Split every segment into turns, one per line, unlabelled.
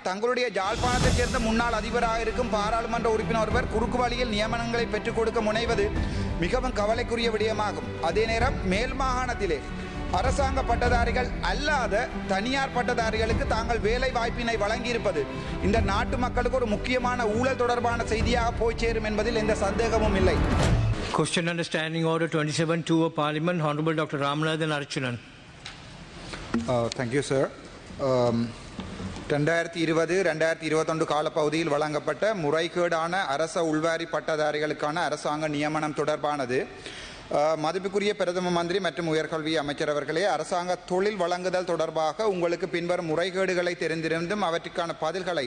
தங்களுடைய ஜாழ்ப்பாணத்தைச் சேர்ந்த முன்னாள் அதிபராக இருக்கும் பாராளுமன்ற உறுப்பினர் ஒருவர் குறுக்கு வழியில் நியமனங்களை பெற்றுக் கொடுக்க முனைவது மிகவும் கவலைக்குரிய விடயமாகும். அதே நேரம் மேல் மாகாணத்திலே அரசாங்க பட்டதாரிகள் அல்லாத தனியார் பட்டதாரிகளுக்கு தாங்கள் வேலை வாய்ப்பினை வழங்கியிருப்பது இந்த நாட்டு மக்களுக்கு ஒரு முக்கியமான ஊழல் தொடர்பான செய்தியாக போய் சேரும் என்பதில் எந்த சந்தேகமும் இல்லை.
Question under Standing Order 27-2 of Parliament, Honorable Dr. Ramanathan Archunan.
Thank you, sir. 2020-2021 காலப்பகுதியில் வழங்கப்பட்ட முறைகேடான அரச உள்வாரி பட்டதாரிகளுக்கான அரசாங்க நியமனம் தொடர்பானது மதிப்புக்குரிய பிரதம மந்திரி மற்றும் உயர்கல்வி அமைச்சர் அவர்களே, அரசாங்க தொழில் வழங்குதல் தொடர்பாக உங்களுக்கு பின்வரும் முறைகேடுகளை தெரிந்திருந்தும் அவற்றுக்கான பதில்களை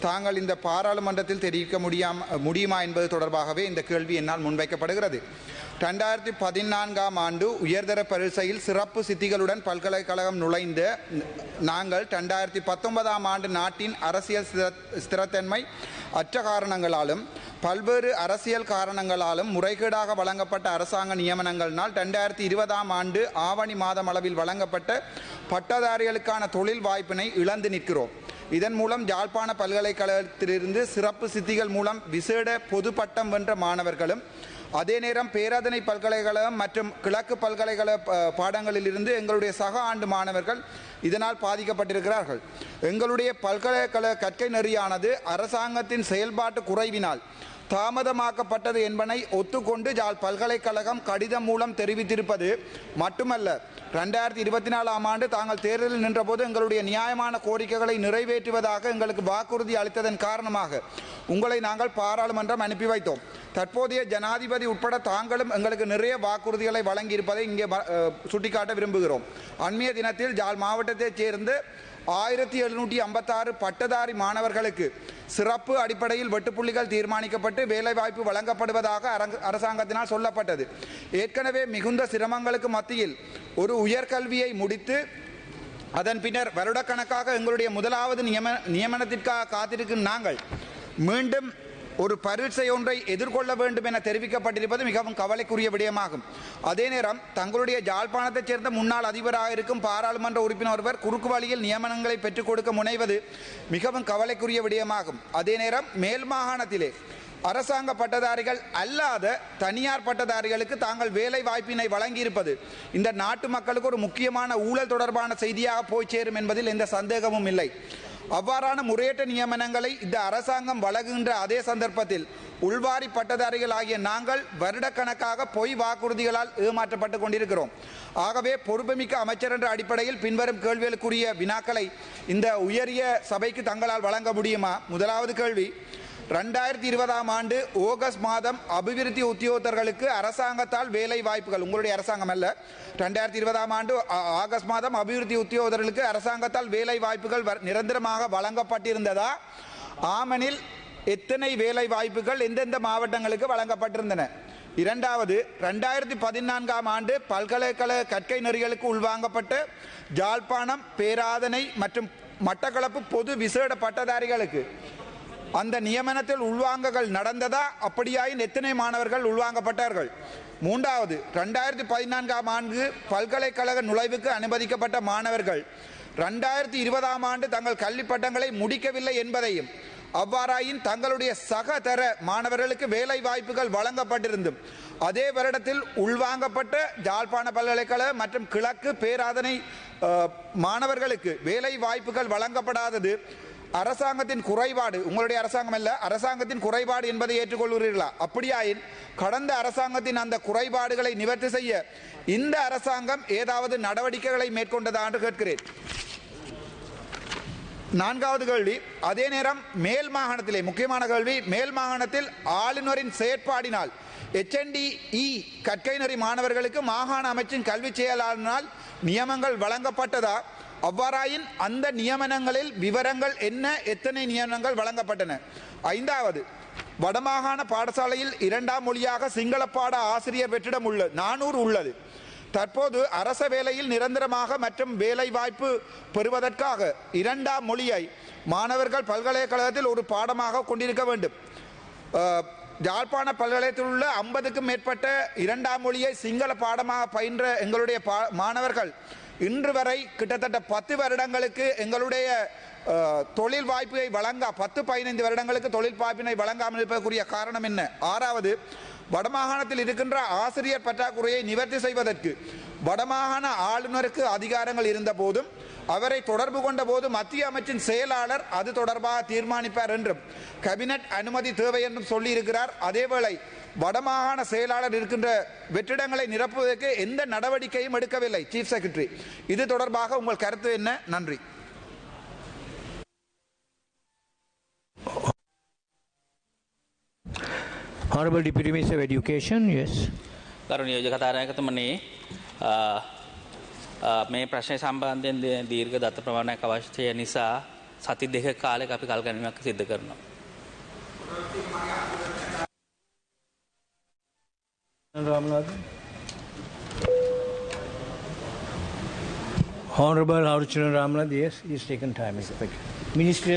தாங்கள் இந்த பாராளுமன்றத்தில் தெரிவிக்க முடியுமா என்பது தொடர்பாகவே இந்த கேள்வி என்னால் முன்வைக்கப்படுகிறது. 2014ஆம் ஆண்டு உயர்தர பரீட்சையில் சிறப்பு சித்திகளுடன் பல்கலைக்கழகம் நுழைந்த நாங்கள் 2019ஆம் ஆண்டு நாட்டின் அரசியல் ஸ்திரத்தன்மை அற்ற காரணங்களாலும் பல்வேறு அரசியல் காரணங்களாலும் முறைகேடாக வழங்கப்பட்ட அரசாங்க நியமனங்களினால் 2020ஆம் ஆண்டு ஆவணி மாதம் அளவில் வழங்கப்பட்ட பட்டதாரிகளுக்கான தொழில் வாய்ப்பினை இழந்து நிற்கிறோம். இதன் மூலம் யாழ்ப்பாண பல்கலைக்கழகத்திலிருந்து சிறப்பு சித்திகள் மூலம் விசேட பொது பட்டம் வென்ற மாணவர்களும், அதே நேரம் பேராதனை பல்கலைக்கழகம் மற்றும் கிழக்கு பல்கலைக்கழக பாடங்களிலிருந்து எங்களுடைய சக ஆண்டு மாணவர்கள் இதனால் பாதிக்கப்பட்டிருக்கிறார்கள். எங்களுடைய பல்கலைக்கழக கற்கை நெறியானது அரசாங்கத்தின் செயல்பாட்டு குறைவினால் தாமதமாக்கப்பட்டது என்பதை ஒத்துக்கொண்டு யாழ் பல்கலைக்கழகம் கடிதம் மூலம் தெரிவித்திருப்பது மட்டுமல்ல, 2024ஆம் ஆண்டு தாங்கள் தேர்தலில் நின்றபோது எங்களுடைய நியாயமான கோரிக்கைகளை நிறைவேற்றுவதாக எங்களுக்கு வாக்குறுதி அளித்ததன் காரணமாக உங்களை நாங்கள் பாராளுமன்றம் அனுப்பி வைத்தோம். தற்போதைய ஜனாதிபதி உட்பட தாங்களும் எங்களுக்கு நிறைய வாக்குறுதிகளை வழங்கியிருப்பதை இங்கே சுட்டிக்காட்ட விரும்புகிறோம். அண்மைய தினத்தில் யாழ் மாவட்டத்தைச் சேர்ந்து 1756 பட்டதாரி மாணவர்களுக்கு சிறப்பு அடிப்படையில் வெட்டுப்புள்ளிகள் தீர்மானிக்கப்பட்டு வேலைவாய்ப்பு வழங்கப்படுவதாக அரசாங்கத்தினால் சொல்லப்பட்டது. ஏற்கனவே மிகுந்த சிரமங்களுக்கு மத்தியில் ஒரு உயர்கல்வியை முடித்து அதன் பின்னர் வருடக்கணக்காக எங்களுடைய முதலாவது நியமனத்திற்காக காத்திருக்கும் நாங்கள் மீண்டும் ஒரு பரீட்சை ஒன்றை எதிர்கொள்ள வேண்டும் என தெரிவிக்கப்பட்டிருப்பது மிகவும் கவலைக்குரிய விடயமாகும். அதே நேரம் தங்களுடைய யாழ்ப்பாணத்தைச் சேர்ந்த முன்னாள் அதிபராக இருக்கும் பாராளுமன்ற உறுப்பினர் ஒருவர் குறுக்கு வழியில் நியமனங்களை பெற்றுக் கொடுக்க முனைவது மிகவும் கவலைக்குரிய விடயமாகும். அதே நேரம் மேல் மாகாணத்திலே அரசாங்க பட்டதாரிகள் அல்லாத தனியார் பட்டதாரிகளுக்கு தாங்கள் வேலை வாய்ப்பினை வழங்கியிருப்பது இந்த நாட்டு மக்களுக்கு ஒரு முக்கியமான ஊழல் தொடர்பான செய்தியாக போய் சேரும் என்பதில் எந்த சந்தேகமும் இல்லை. அவ்வாறான முறையற்ற நியமனங்களை இந்த அரசாங்கம் வழங்குகின்ற அதே சந்தர்ப்பத்தில் உள்வாரி பட்டதாரிகள் ஆகிய நாங்கள் வருடக்கணக்காக பொய் வாக்குறுதிகளால் ஏமாற்றப்பட்டு கொண்டிருக்கிறோம். ஆகவே பொறுப்புமிக்க அமைச்சர் என்ற அடிப்படையில் பின்வரும் கேள்விகளுக்குரிய வினாக்களை இந்த உயரிய சபைக்கு தங்களால் வழங்க முடியுமா? முதலாவது கேள்வி, 2020ஆம் ஆண்டு ஆகஸ்ட் மாதம் அபிவிருத்தி உத்தியோகத்தர்களுக்கு அரசாங்கத்தால் வேலை வாய்ப்புகள், உங்களுடைய அரசாங்கம் அல்ல, 2020ஆம் ஆண்டு ஆகஸ்ட் மாதம் அபிவிருத்தி உத்தியோகத்தர்களுக்கு அரசாங்கத்தால் வேலை வாய்ப்புகள் நிரந்தரமாக வழங்கப்பட்டிருந்ததா? ஆமனில் எத்தனை வேலை வாய்ப்புகள் எந்தெந்த மாவட்டங்களுக்கு வழங்கப்பட்டிருந்தன? இரண்டாவது, 2014ஆம் ஆண்டு பல்கலைக்கழக கற்கை நெறிகளுக்கு உள்வாங்கப்பட்ட யாழ்ப்பாணம், பேராதனை மற்றும் மட்டக்களப்பு பொது விசேட பட்டதாரிகளுக்கு அந்த நியமனத்தில் உள்வாங்கல்கள் நடந்ததா? அப்படியாயின் எத்தனை மாணவர்கள் உள்வாங்கப்பட்டார்கள்? மூன்றாவது, 2014ஆம் ஆண்டு பல்கலைக்கழக நுழைவுக்கு அனுமதிக்கப்பட்ட மாணவர்கள் 2020ஆம் ஆண்டு தங்கள் கல்வி பட்டங்களை முடிக்கவில்லை என்பதையும், அவ்வாறாயின் தங்களுடைய சக தர மாணவர்களுக்கு வேலை வாய்ப்புகள் வழங்கப்பட்டிருந்தும் அதே வருடத்தில் உள்வாங்கப்பட்ட யாழ்ப்பாண பல்கலைக்கழக மற்றும் கிழக்கு பேராதனை மாணவர்களுக்கு வேலை வாய்ப்புகள் வழங்கப்படாதது அரசாங்கத்தின் குறைபாடு, உங்களுடைய அரசாங்கம் அல்ல, அரசாங்கத்தின் குறைபாடு என்பதை ஏற்றுக்கொள்கிறீர்களா? அப்படியாயின் கடந்த அரசாங்கத்தின் அந்த குறைபாடுகளை நிவர்த்தி செய்ய இந்த அரசாங்கம் ஏதாவது நடவடிக்கைகளை மேற்கொண்டதா என்று கேட்கிறேன். நான்காவது கேள்வி, அதே நேரம் மேல் மாகாணத்திலே முக்கியமான கேள்வி, மேல் மாகாணத்தில் ஆளுநரின் செயற்பாடினால் HNDE கற்கை நெறி மாணவர்களுக்கு மாகாண அமைச்சின் கல்வி செயலாளரினால் நியமனங்கள் வழங்கப்பட்டதா? அவ்வாறாயின் அந்த நியமனங்களில் விவரங்கள் என்ன? எத்தனை நியமனங்கள் வழங்கப்பட்டன? ஐந்தாவது, வடமாகாண பாடசாலையில் 2ஆம் மொழியாக சிங்கள பாட ஆசிரியர் வெற்றிடம் 400 உள்ளது. தற்போது அரச வேலையில் நிரந்தரமாக மற்றும் வேலை வாய்ப்பு பெறுவதற்காக 2ஆம் மொழியை மாணவர்கள் பல்கலைக்கழகத்தில் ஒரு பாடமாக கொண்டிருக்க வேண்டும். யாழ்ப்பாண பல்கலைக்கழகத்தில் உள்ள 50க்கும் மேற்பட்ட 2ஆம் மொழியை சிங்கள பாடமாக பயின்ற எங்களுடைய மாணவர்கள் இன்று வரை கிட்டத்தட்ட 10 வருடங்களுக்கு எங்களுடைய தொழில் வாய்ப்பை வழங்க 10-15 வருடங்களுக்கு தொழில் வாய்ப்பினை வழங்காமல் இருப்பதற்குரிய காரணம் என்ன? 6வது, வடமாகாணத்தில் இருக்கின்ற ஆசிரியர் பற்றாக்குறையை நிவர்த்தி செய்வதற்கு வடமாகாண ஆளுநருக்கு அதிகாரங்கள் இருந்த போதும் அவரை தொடர்பு கொண்ட போது மத்திய அமைச்சின் செயலாளர் அது தொடர்பாக தீர்மானிப்பார் என்றும் கேபினட் அனுமதி தேவை என்றும் சொல்லியிருக்கிறார். அதேவேளை வடமாகாண செயலாளர் இருக்கின்ற வெற்றிடங்களை நிரப்புவதற்கு எந்த நடவடிக்கையும் எடுக்கவில்லை சீஃப் செக்ரட்டரி. இது தொடர்பாக உங்கள் கருத்து என்ன? நன்றி.
Honorable Deputy Minister of Education, yes.
ගරුණීය යෝජක කතානායකතුමනි, මේ ප්‍රශ්නය සම්බන්ධයෙන් දීර්ඝ දත්ත ප්‍රමාණයක් අවශ්‍ය නිසා සති දෙක කාලයක අපි කල්ගැනීමක් සිදු කරනවා.
Honorable Haruchan Ramnath, yes, he's taken time. Minister